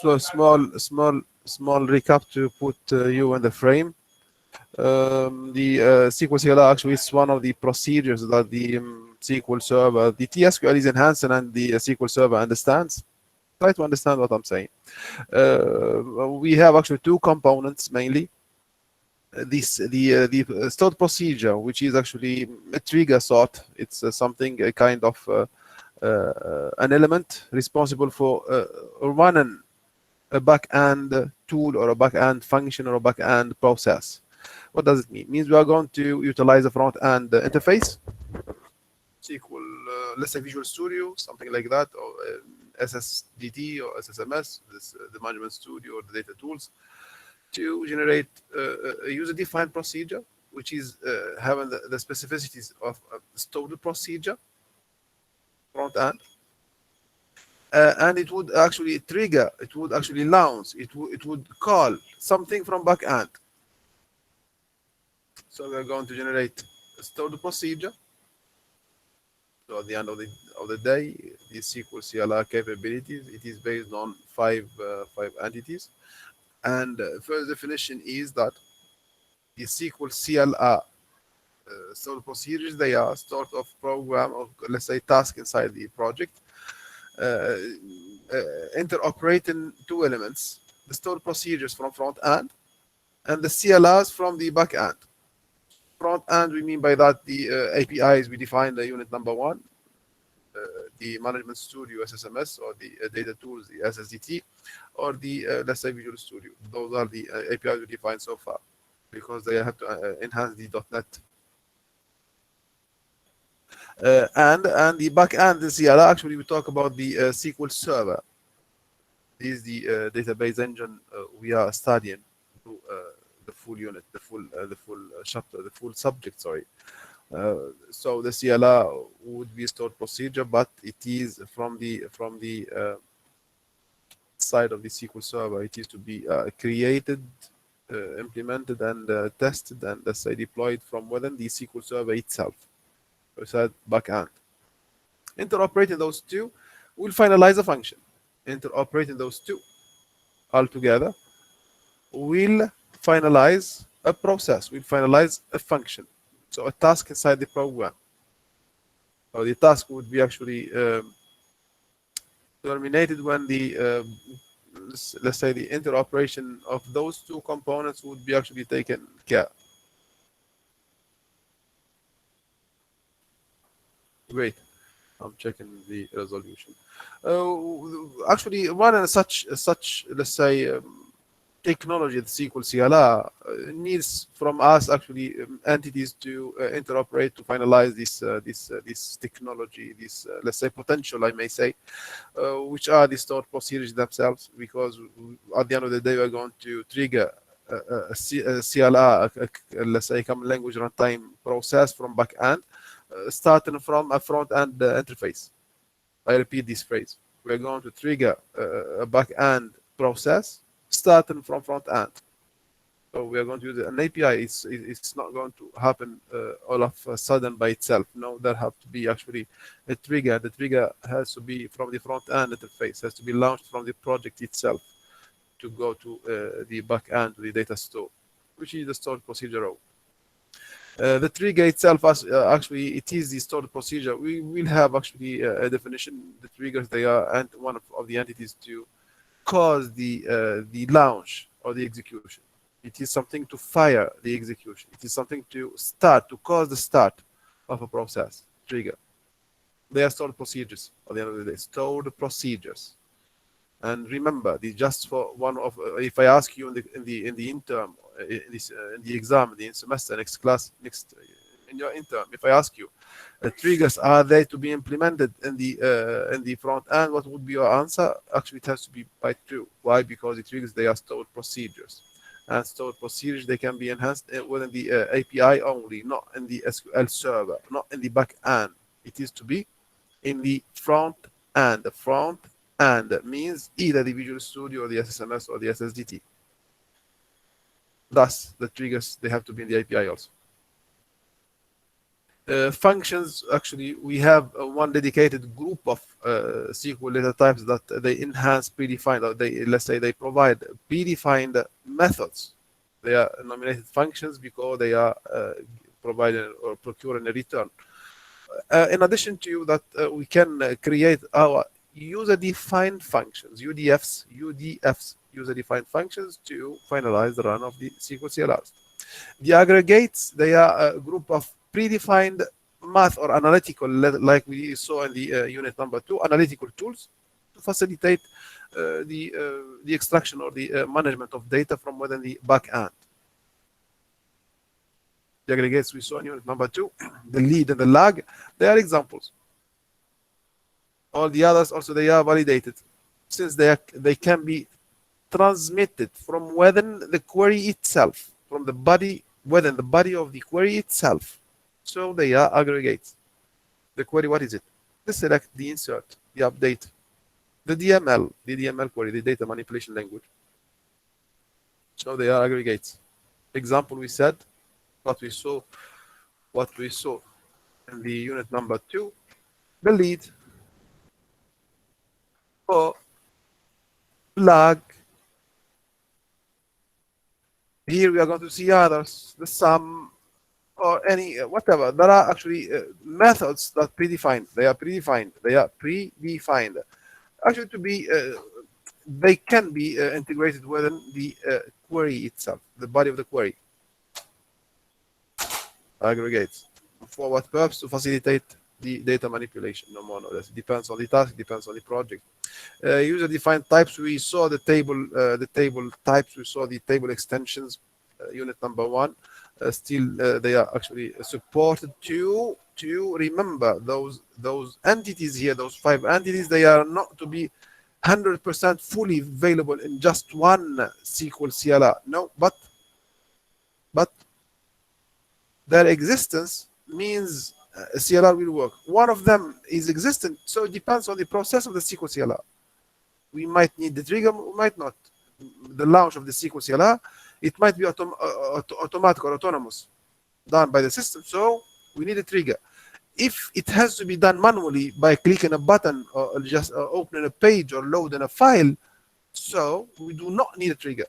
small recap to put you in the frame. The SQL CLR actually is one of the procedures that the SQL Server, the TSQL is enhancing and the SQL Server understands. Try to understand what I'm saying. We have actually two components mainly. The stored procedure, which is actually a trigger sort. It's something, a kind of an element responsible for running a back-end tool or a back-end function or a back-end process. What does it mean? It means we are going to utilize a front-end interface, SQL, let's say Visual Studio, something like that, or SSDT or SSMS, the Management Studio or the data tools, to generate a user-defined procedure, which is having the specificities of a stored procedure, front-end. And it would actually trigger, it would actually launch, it would call something from back-end. So we're going to generate a stored procedure. So at the end of the day, the SQL CLR capabilities, it is based on five entities. And first definition is that the SQL CLR stored procedures, they are sort of program or let's say task inside the project, interoperating two elements: the stored procedures from front end and the CLRs from the back end. Front end, we mean by that the APIs we define the unit number one, the Management Studio SSMS, or the data tools, the SSDT, or the let's say Visual Studio. Those are the APIs we define so far, because they have to enhance the .NET. And the back end, the CLR, actually we talk about the SQL Server. This is the database engine we are studying through the full unit, the full chapter, the full subject. Sorry. So the CLR would be a stored procedure, but it is from the side of the SQL Server. It is to be created, implemented, and tested, and let's say deployed from within the SQL Server itself. So it's a backend. Interoperating those two will finalize a function. Interoperating those two all together will finalize a process, will finalize a function. So a task inside the program. So the task would be actually terminated when the let's say the interoperation of those two components would be actually taken care. Great. I'm checking the resolution. Actually, running such let's say technology, the SQL CLR needs from us actually entities to interoperate to finalize this technology, this let's say potential, I may say, which are the stored procedures themselves. Because at the end of the day, we're going to trigger a CLR, let's say common language runtime process from back end, starting from a front end interface. I repeat this phrase: we're going to trigger a back end process starting from front end. So we are going to use an API. It's not going to happen all of a sudden by itself. No, there have to be actually a trigger. The trigger has to be from the front end interface, has to be launched from the project itself to go to the back end, to the data store, which is the stored procedure row. The trigger itself, actually, it is the stored procedure. We will have actually a definition. The triggers, they are and one of the entities to cause the launch or the execution. It is something to fire the execution. It is something to start, to cause the start of a process. Trigger. They are stored procedures at the end of the day. Stored procedures. And remember, just for one of, if I ask you in the interim, in the exam, in the semester, next class, in your interim, if I ask you, triggers, are they to be implemented in the front end? What would be your answer? Actually, it has to be by true. Why? Because the triggers, they are stored procedures, and stored procedures, they can be enhanced within the API only, not in the SQL server, not in the back end. It is to be in the front end. The front end means either the Visual Studio or the SSMS or the SSDT. Thus, the triggers, they have to be in the API also. Functions, actually, we have one dedicated group of SQL data types that they enhance predefined, or they, let's say, they provide predefined methods. They are nominated functions because they are providing or procuring a return. In addition to that, we can create our user-defined functions, UDFs, user-defined functions, to finalize the run of the SQL CLRs. The aggregates, they are a group of predefined math or analytical, like we saw in the unit number 2, analytical tools to facilitate the extraction or the management of data from within the back end. The aggregates we saw in unit number 2, the lead and the lag, they are examples. All the others also, they are validated, since they can be transmitted from within the query itself, from the body, within the body of the query itself. So they are aggregates. The query, what is it? The select, the insert, the update, the DML query, the data manipulation language. So they are aggregates. Example, we said what we saw in the unit number 2, the lead, or lag. Here we are going to see others, the sum, or any whatever. There are actually methods that predefined. They are predefined. Actually, to be they can be integrated within the query itself, the body of the query. Aggregates. For what purpose? To facilitate the data manipulation, no more, no less. It depends on the task, depends on the project. User-defined types, we saw the table types, we saw the table extensions, unit number 1. Still, they are actually supported to remember those entities here, those 5 entities. They are not to be 100% fully available in just one SQL CLR. No, but their existence means a CLR will work. One of them is existent, so it depends on the process of the SQL CLR. We might need the trigger, we might not. The launch of the SQL CLR, it might be automatic or autonomous, done by the system, so we need a trigger. If it has to be done manually by clicking a button or just opening a page or loading a file, so we do not need a trigger.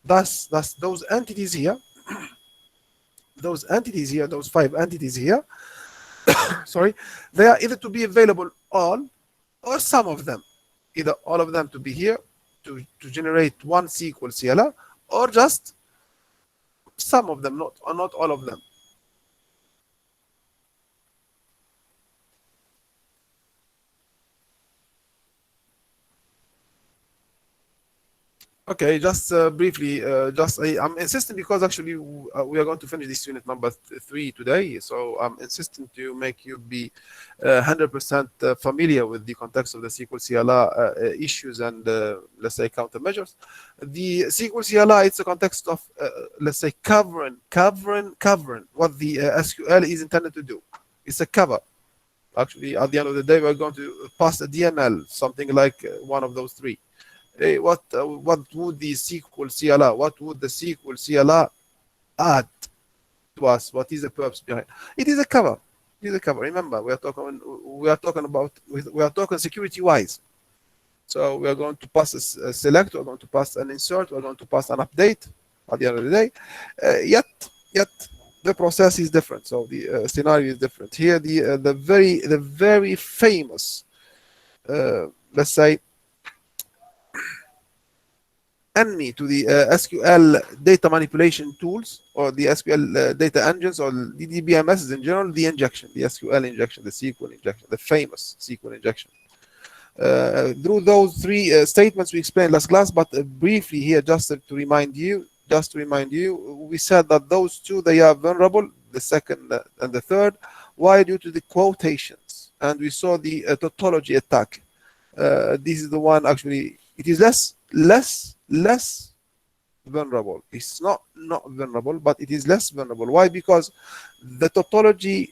Thus those entities here, those 5 entities here, sorry, they are either to be available all or some of them. Either all of them to be here to generate one SQL CLR, or just some of them, not all of them. Okay, just briefly, I'm insisting because actually we are going to finish this unit number 3 today, so I'm insisting to make you be 100% familiar with the context of the SQL CLR issues and let's say countermeasures. The SQL CLR, it's a context of let's say covering what the SQL is intended to do. It's a cover. Actually, at the end of the day, we're going to pass a DML, something like one of those 3. What would the SQL CLR? What would the SQL CLR add to us? What is the purpose behind? It is a cover. It is a cover. Remember, we are talking security-wise. So we are going to pass a select. We are going to pass an insert. We are going to pass an update. At the end of the day, yet the process is different. So the scenario is different. Here, the very famous, let's say, enemy to the SQL data manipulation tools, or the SQL data engines, or the DBMS in general, the injection, the SQL injection, the SQL injection, the famous SQL injection. Through those 3 statements we explained last class, but briefly here, just to remind you, we said that those 2, they are vulnerable, the second and the third. Why? Due to the quotations. And we saw the tautology attack. This is the one, actually, it is less vulnerable. It's not vulnerable, but it is less vulnerable. Why? Because the tautology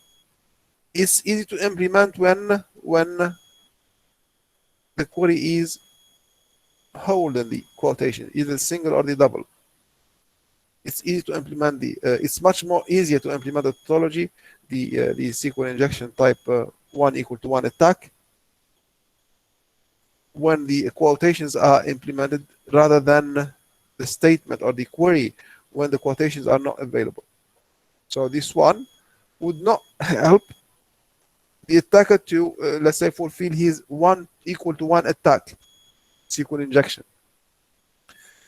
is easy to implement when the query is holding the quotation, either single or the double. it's easy to implement it's much more easier to implement the tautology, the SQL injection type 1 = 1 attack, when the quotations are implemented rather than the statement or the query when the quotations are not available. So this one would not help the attacker to, let's say, fulfill his 1 = 1 attack SQL injection.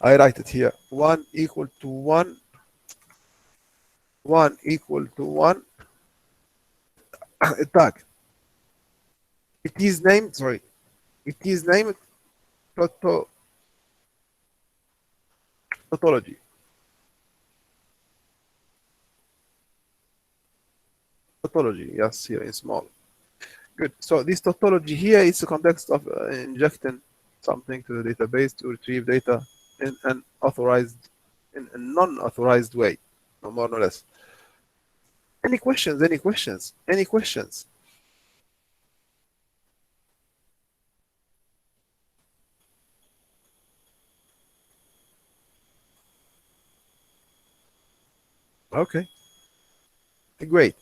I write it here: 1 = 1, 1 = 1 attack. It is named, sorry, it is named tautology. Tautology, yes, here in small. Good. So this tautology here is the context of injecting something to the database to retrieve data in an authorized, in a non-authorized way, no more no less. Any questions? Any questions? Any questions? Okay. Great.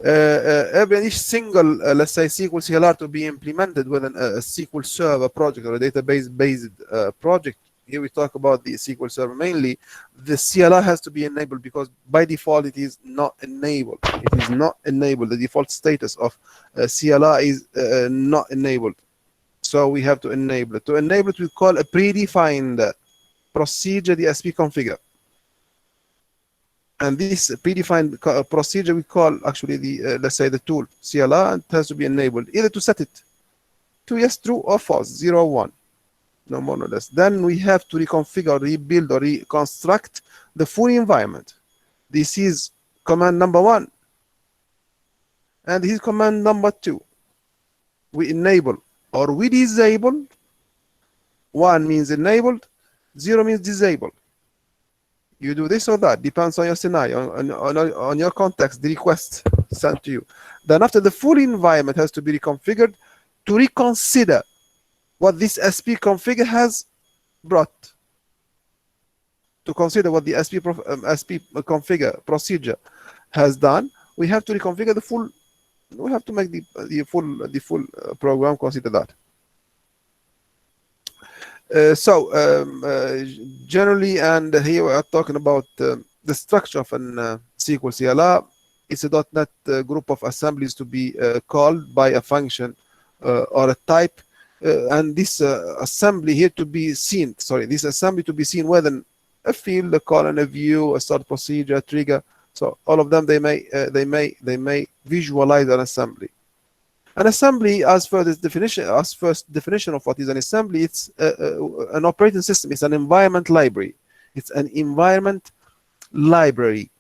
Every single, let's say, SQL CLR to be implemented within a SQL Server project or a database-based project. Here we talk about the SQL Server mainly. The CLR has to be enabled because by default it is not enabled. It is not enabled. The default status of CLR is not enabled. So we have to enable it. To enable it, we call a predefined procedure the SP configure. And this predefined procedure we call actually the let's say the tool CLR, and it has to be enabled either to set it to yes, true, or false, 0 or 1, no more no less. Then we have to reconfigure, rebuild, or reconstruct the full environment. This is command number 1, and this is command number 2. We enable or we disable. 1 means enabled, 0 means disabled. You do this or that, depends on your scenario, on your context, the request sent to you. Then after, the full environment has to be reconfigured to reconsider what this SP configure has brought. To consider what the SP configure procedure has done, we have to reconfigure the full. We have to make the full program consider that. Generally, and here we are talking about the structure of an SQL CLR. It's a .NET group of assemblies to be called by a function or a type, and this assembly here to be seen. Sorry, this assembly to be seen within a field, a column, a view, a stored procedure, a trigger. So all of them, they may visualize an assembly. An assembly, as first definition of what is an assembly, it's an operating system. It's an environment library. It's an environment library.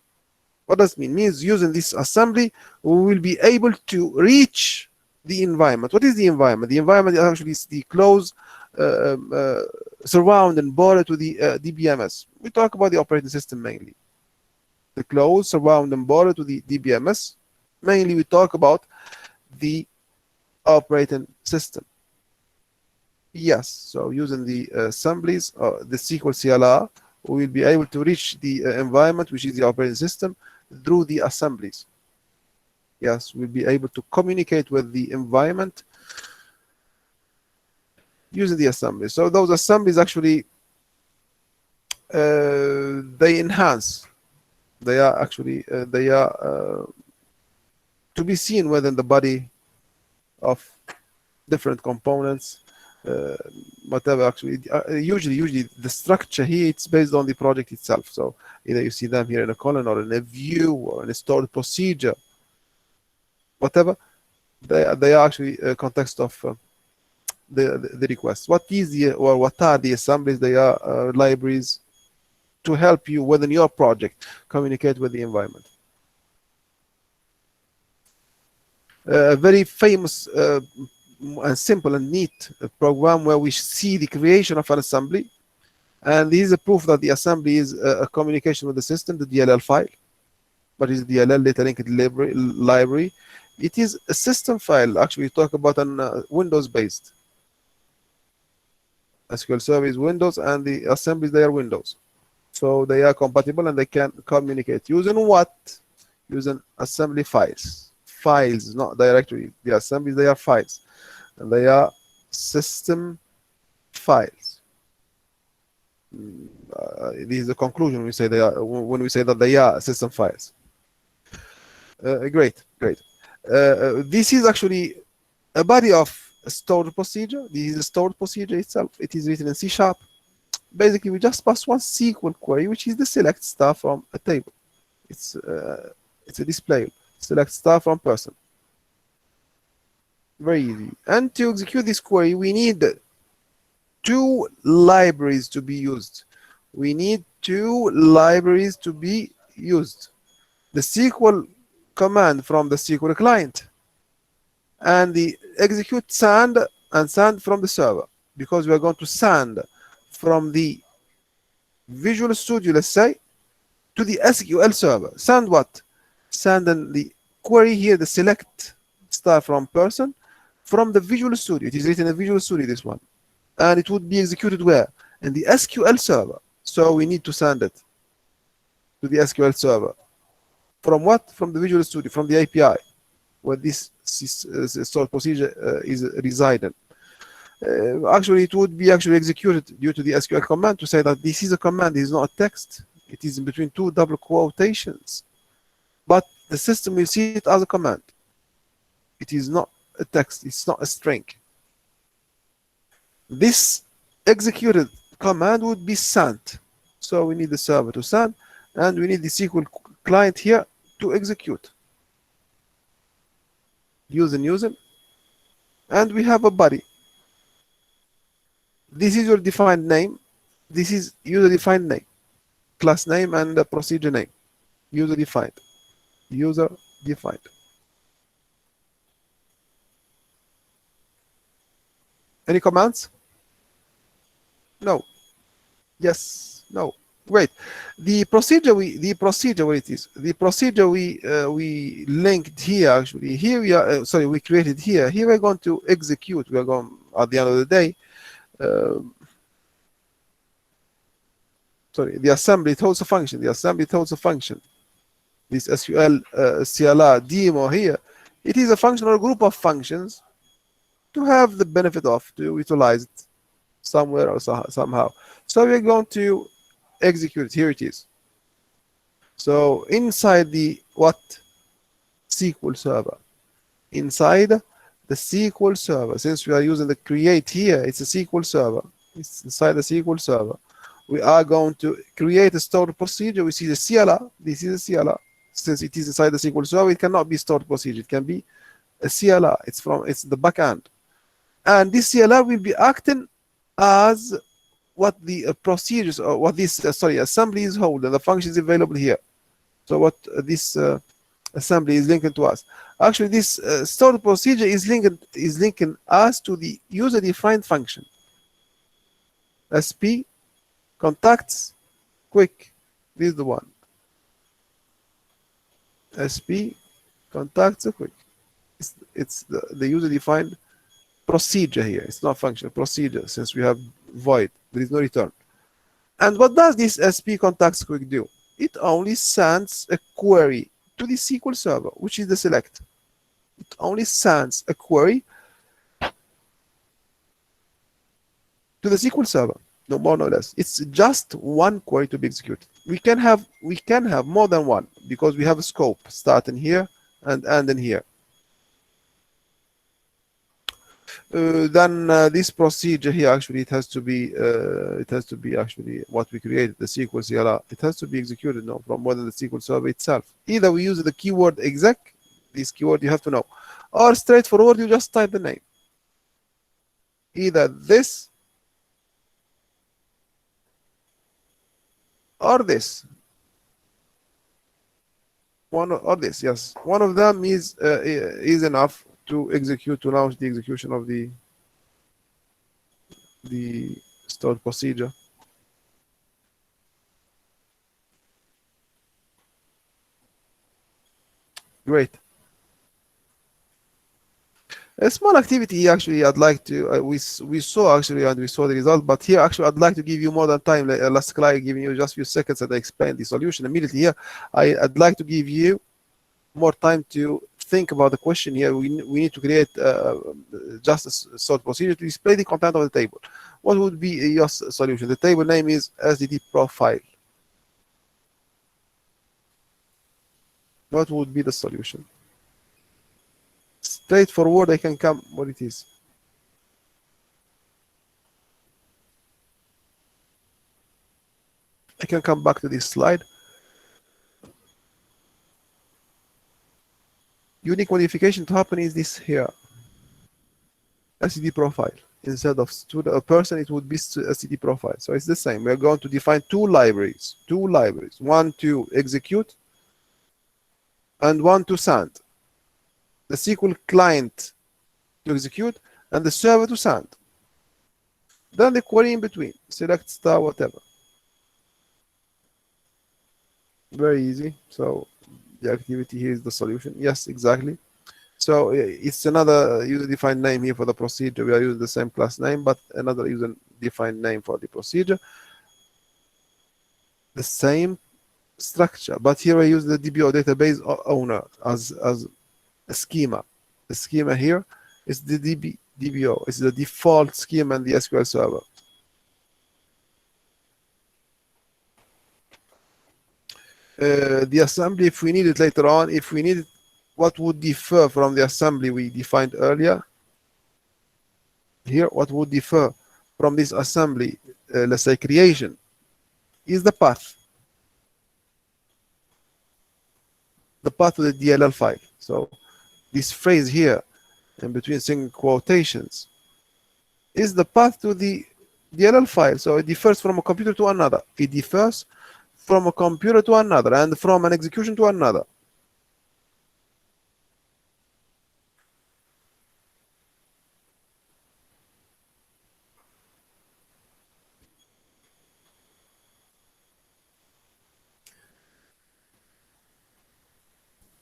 What does it mean? It means using this assembly, we will be able to reach the environment. What is the environment? The environment actually is the close, surround and border to the DBMS. We talk about the operating system mainly. The close, surround and border to the DBMS. Mainly we talk about the operating system. Yes, so using the assemblies, the SQL CLR, we will be able to reach the environment, which is the operating system, through the assemblies. Yes, we'll be able to communicate with the environment using the assemblies. So those assemblies actually, they enhance. They are actually, to be seen within the body of different components, whatever. Actually, usually the structure here, it's based on the project itself. So either you see them here in a column or in a view or in a stored procedure, whatever. They are actually a context of the request. What are the assemblies? They are libraries to help you within your project communicate with the environment. A very famous and simple and neat program where we see the creation of an assembly, and this is a proof that the assembly is a communication with the system, the DLL file, but it's the DLL data linked library. It is a system file. Actually, we talk about an Windows-based. SQL Server is Windows, and the assemblies, they are Windows. So they are compatible and they can communicate. Using what? Using assembly files. Files, not directory. The assemblies, they are files. And they are system files. This is the conclusion when we say they are, when we say that they are system files. Great, great. This is actually a body of a stored procedure. This is a stored procedure itself. It is written in C#. Basically, we just pass one SQL query, which is the select star from a table. It's a display. Select star from person. Very easy. And to execute this query, we need two libraries to be used. We need two libraries to be used. The SQL command from the SQL client and the execute send and send from the server, because we are going to send from the Visual Studio, let's say, to the SQL server. Send what? Send the query here, the select star from person, from the Visual Studio. It is written in Visual Studio, this one. And it would be executed where? In the SQL server. So we need to send it to the SQL server. From what? From the Visual Studio, from the API, where this stored procedure is residing. Actually, it would be actually executed due to the SQL command to say that this is a command, it is not a text. It is in between two double quotations. But the system will see it as a command. It is not a text, it's not a string. This executed command would be sent. So we need the server to send, and we need the SQL client here to execute. User, and we have a body. This is your defined name. This is user defined name, class name, and the procedure name. User defined. User defined. Any comments? No. Yes. No. Great. The procedure we linked here, actually here we are sorry, we created here. Here we're going to execute. We're going at the end of the day. Sorry, the assembly it holds a function. The assembly holds a function. This SQL CLR demo here, it is a function or a group of functions to have the benefit of, to utilize it somewhere or somehow. So we're going to execute it. Here it is. So inside the what? SQL server. Inside the SQL server, since we are using the create here, it's a SQL server. It's inside the SQL server. We are going to create a stored procedure. We see the CLR. This is a CLR. Since it is inside the SQL server, it cannot be stored procedure. It can be a CLR. It's the backend. And this CLR will be acting as what the procedures, or what this assembly is holding. The function is available here. So what this assembly is linking to us. Actually, this stored procedure is linking us to the user defined function. SP contacts quick. This is the one. SP contacts quick. It's the user defined procedure here. It's not function, procedure, since we have void. There is no return. And what does this SP contacts quick do? It only sends a query to the SQL server, which is the select. It only sends a query to the SQL server, no more, no less. It's just one query to be executed. We can have more than one, because we have a scope starting here and ending here. Then this procedure here, actually it has to be actually what we created, the SQL CLR. It has to be executed now from within the SQL server itself. Either we use the keyword exec, this keyword you have to know, or straightforward you just type the name. Either this or this. One or this, yes. One of them is enough to execute, to launch the execution of the stored procedure. Great. A small activity actually I'd like to we saw actually and we saw the result, but here actually I'd like to give you more than time. Last class giving you just a few seconds and I explain the solution immediately. Here I'd like to give you more time to think about the question. Here we need to create just a sort procedure to display the content of the table. What would be your solution? The table name is SDT profile. What would be the solution? Straightforward. I can come what it is. I can come back to this slide. Unique modification to happen is this here. SCD profile. Instead of student, a person, it would be SCD profile. So it's the same. We're going to define two libraries. One to execute and one to send. The SQL client to execute and the server to send. Then the query in between. Select star whatever. Very easy. So the activity here is the solution. Yes, exactly. So it's another user-defined name here for the procedure. We are using the same class name, but another user-defined name for the procedure. The same structure, but here I use the DBO database owner as a schema. The schema here is the DBO. It's the default schema in the SQL Server. The assembly, if we need it later on, if we need it, what would differ from the assembly we defined earlier? Here, what would differ from this assembly, let's say creation, is the path. The path to the DLL file. So this phrase here, in between single quotations, is the path to the DLL file. So it differs from a computer to another. It differs from a computer to another and from an execution to another.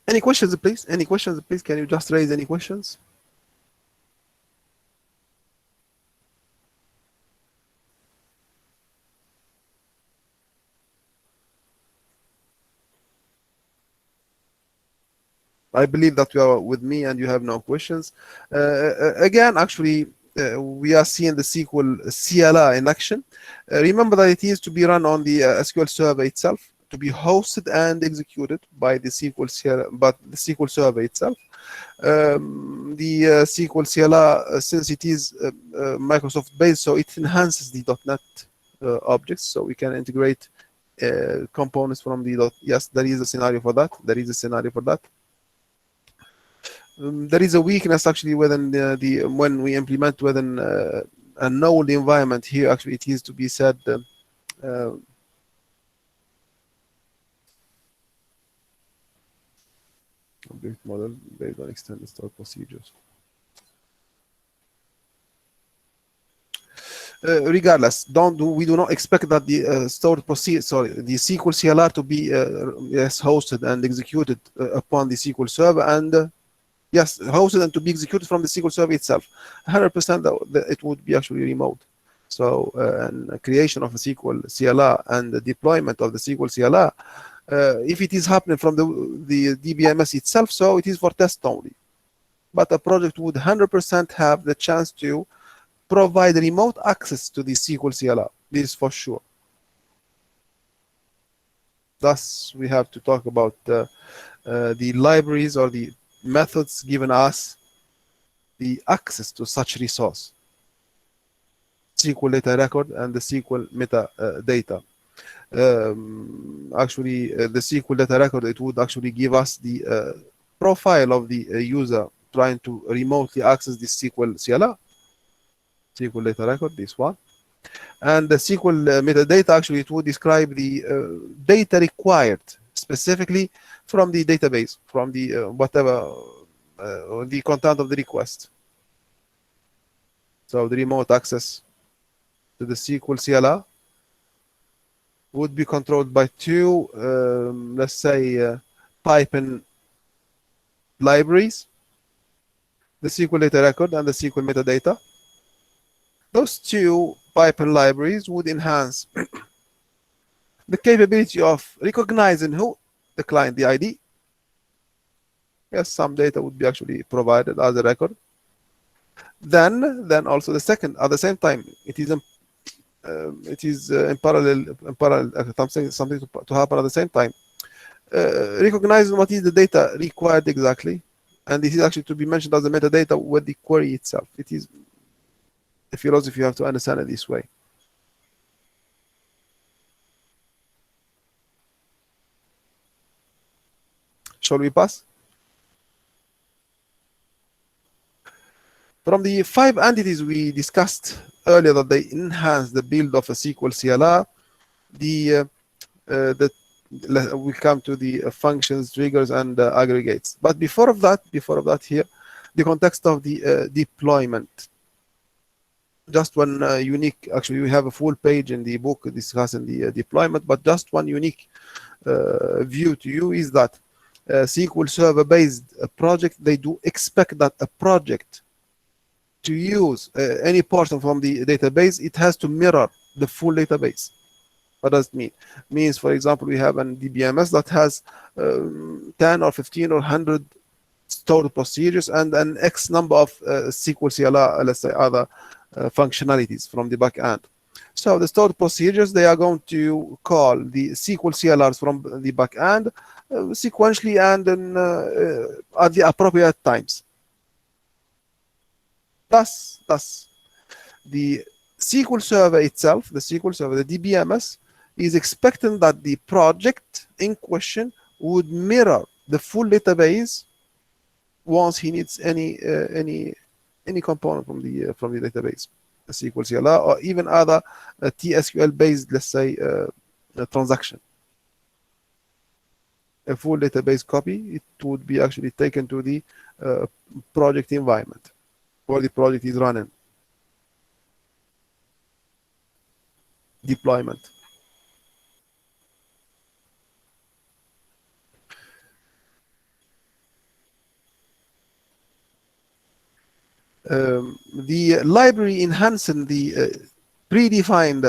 Any questions, please? Any questions, please? Can you just raise any questions? I believe that you are with me and you have no questions. Again, actually, we are seeing the SQL CLR in action. Remember that it is to be run on the SQL Server itself, to be hosted and executed by the SQL CLR, but the SQL Server itself. The SQL CLR, since it is Microsoft based, so it enhances the .NET objects, so we can integrate components from the yes, there is a scenario for that. There is a scenario for that. There is a weakness actually within the when we implement within a node environment here. Actually, it is to be said. Object model based on extended stored procedures. Regardless, we do not expect that the stored procedure, the SQL CLR to be yes, hosted and executed upon the SQL Server and yes, hosted and to be executed from the SQL Server itself. 100% it would be actually remote. So, and creation of a SQL CLR and the deployment of the SQL CLR, if it is happening from the DBMS itself, so it is for test only. But a project would 100% have the chance to provide remote access to the SQL CLR. This is for sure. Thus, we have to talk about the libraries or the methods given us the access to such resource, SQL data record and the SQL metadata. Actually, the SQL data record, it would actually give us the profile of the user trying to remotely access this SQL CLR. SQL data record, this one. And the SQL metadata, actually, it would describe the data required specifically from the database, from the whatever, the content of the request. So the remote access to the SQL CLR would be controlled by two, let's say, Python libraries. the SQL data record and the SQL metadata. Those two Python libraries would enhance the capability of recognizing who the client, the ID. Yes, some data would be actually provided as a record. Then also the second, at the same time, it is in parallel something to happen at the same time. Recognizing what is the data required exactly, and this is actually to be mentioned as the metadata with the query itself. It is a philosophy you have to understand it this way. Shall we pass? From the 5 entities we discussed earlier that they enhance the build of a SQL CLR, we come to the functions, triggers, and aggregates. But before of that here, the context of the deployment. Just one unique, actually we have a full page in the book discussing the deployment, but just one unique view to you is that SQL Server based project, they do expect that a project to use any portion from the database, it has to mirror the full database. What does it mean? It means, for example, we have an DBMS that has 10 or 15 or 100 stored procedures and an X number of SQL CLR, let's say other functionalities from the back end. So the stored procedures, they are going to call the SQL CLRs from the back end sequentially and at the appropriate times. Thus, the SQL Server itself, the SQL Server, the DBMS, is expecting that the project in question would mirror the full database once he needs any component from the database, a SQL CLR or even other TSQL based, let's say, transaction. A full database copy, it would be actually taken to the project environment where the project is running. Deployment. The library enhancing the predefined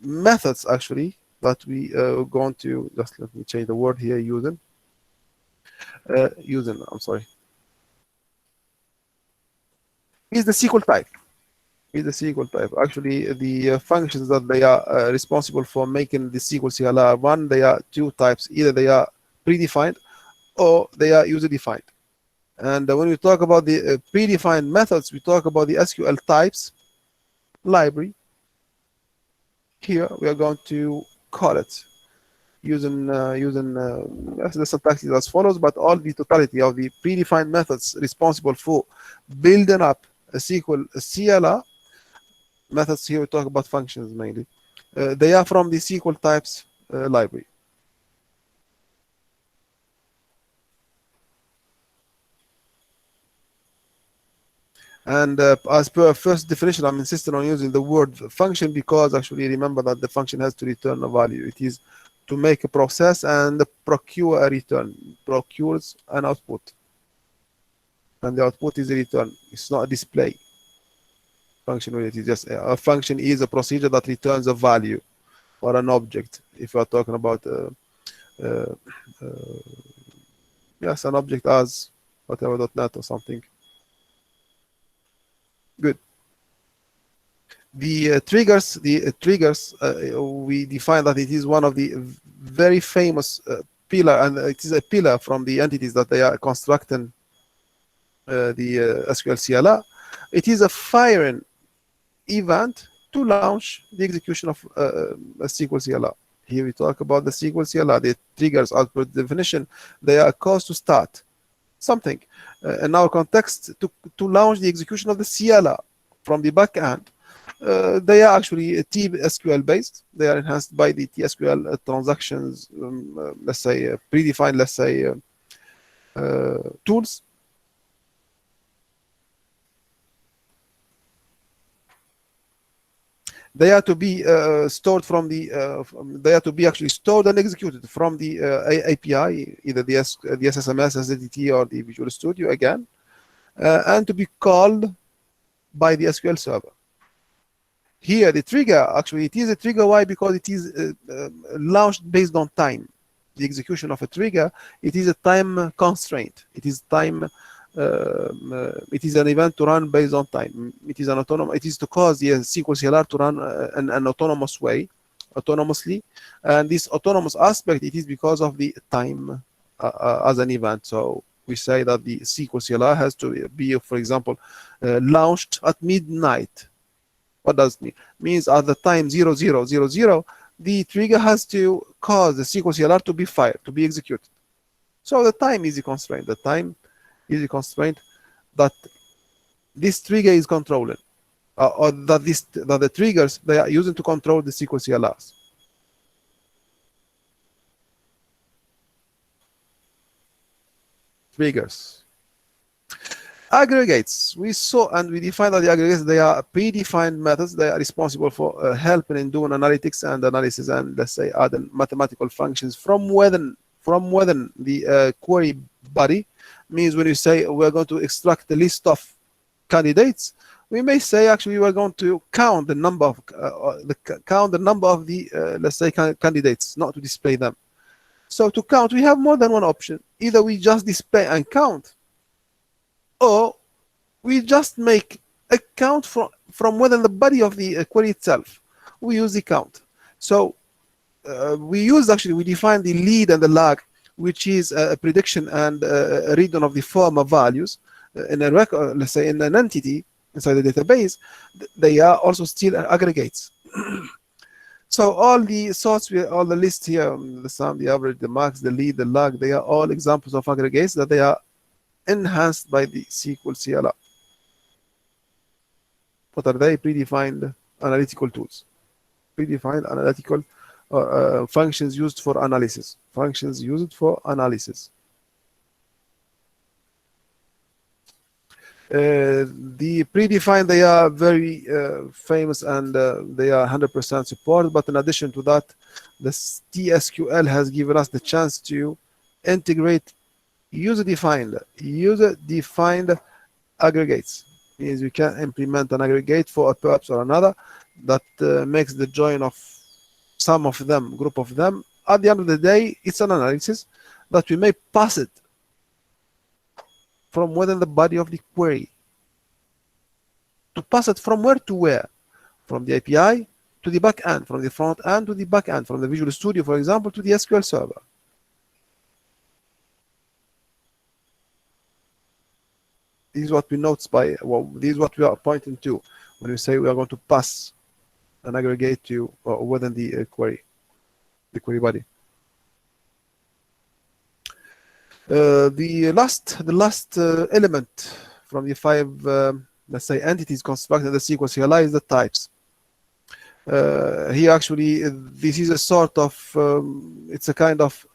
methods actually that we going to, just let me change the word here, using, I'm sorry, is the SQL type. Actually, the functions that they are responsible for making the SQL CLR run, they are two types. Either they are predefined or they are user defined. And when we talk about the predefined methods, we talk about the SQL types library. Here we are going to call it using the syntax is as follows, but all the totality of the predefined methods responsible for building up a SQL CLR methods. Here we talk about functions mainly. They are from the SQL types library. And as per first definition, I'm insisting on using the word function because actually remember that the function has to return a value. It is to make a process and procure a return, procures an output. And the output is a return. It's not a display. Function, it is just a function is a procedure that returns a value or an object. If you are talking about yes, an object as whatever.net or something. Good. The triggers, we define that it is one of the very famous pillar, and it is a pillar from the entities that they are constructing the SQL CLR. It is a firing event to launch the execution of a SQL CLR. Here we talk about the SQL CLR. The triggers, as per definition, they are caused to start something. In our context, to launch the execution of the CLR from the back end, they are actually TSQL based. They are enhanced by the TSQL transactions, let's say predefined, let's say tools. They are to be stored from the. They are to be actually stored and executed from the API, either the SSMS, SDT, or the Visual Studio again. and to be called by the SQL server. Here, the trigger, actually, it is a trigger. Why? Because it is launched based on time. The execution of a trigger, it is a time constraint. It is time. It is an event to run based on time. It is an autonomous. It is to cause the SQL CLR to run in an autonomous way, autonomously, and this autonomous aspect, it is because of the time as an event. So we say that the SQL CLR has to be, for example, launched at midnight. What does it mean? It means at the time 0000, the trigger has to cause the SQL CLR to be fired, to be executed. So the time is the constraint. The time is the constraint that this trigger is controlling, or that the triggers they are using to control the SQL CLRs. Triggers. Aggregates. We saw and we defined that the aggregates, they are predefined methods. They are responsible for helping in doing analytics and analysis, and let's say adding mathematical functions from within the query body. Means when you say we're going to extract the list of candidates, we may say actually we're going to count the number of the let's say candidates, not to display them. So to count, we have more than one option. Either we just display and count, or we just make a count from within the body of the query itself. We use the count. So we define the lead and the lag, which is a prediction and a read-on of the former values in a record, let's say in an entity inside the database. They are also still aggregates. So all the sorts, all the lists here, the sum, the average, the max, the lead, the lag, they are all examples of aggregates that they are enhanced by the SQL CLR. What are they? Predefined analytical tools. Predefined analytical functions used for analysis. Functions used for analysis. The predefined, they are very famous, and they are 100% supported. But in addition to that, the TSQL has given us the chance to integrate user-defined aggregates. Means we can implement an aggregate for a purpose or another that makes the join of some of them, group of them. At the end of the day, it's an analysis that we may pass it from within the body of the query. To pass it from where to where? From the API to the back end, from the front end to the back end, from the Visual Studio, for example, to the SQL Server. This is what we note by, well, this is what we are pointing to when we say we are going to pass an aggregate to within the query body. The last element from the 5, let's say, entities constructed in the SQL CLI is the types. Here, actually, this is a sort of, it's a kind of,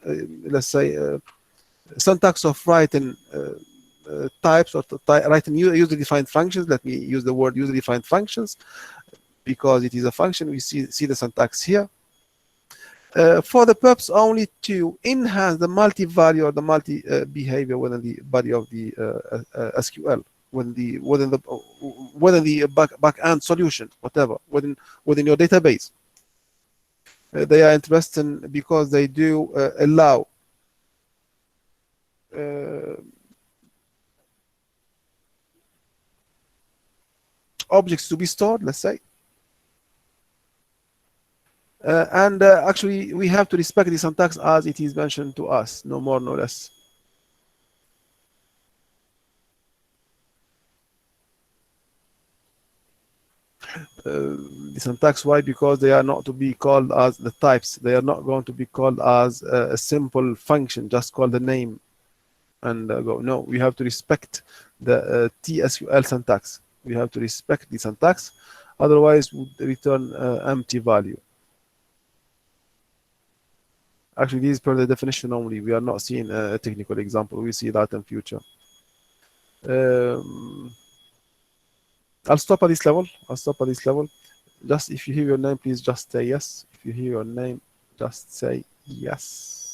let's say, syntax of writing types, or writing user-defined functions. Let me use the word user-defined functions because it is a function. We see the syntax here. For the purpose only to enhance the multi-value or the multi-behavior within the body of the SQL, within the back-end solution, whatever, within your database. They are interesting because they do allow objects to be stored, let's say. And actually, we have to respect the syntax as it is mentioned to us, no more, no less. The syntax, why? Because they are not to be called as the types. They are not going to be called as a simple function, just call the name and go. No, we have to respect the TSQL syntax. We have to respect the syntax, otherwise we would return empty value. Actually, this is per the definition only. We are not seeing a technical example. We see that in future. I'll stop at this level. Just if you hear your name, please just say yes. If you hear your name, just say yes.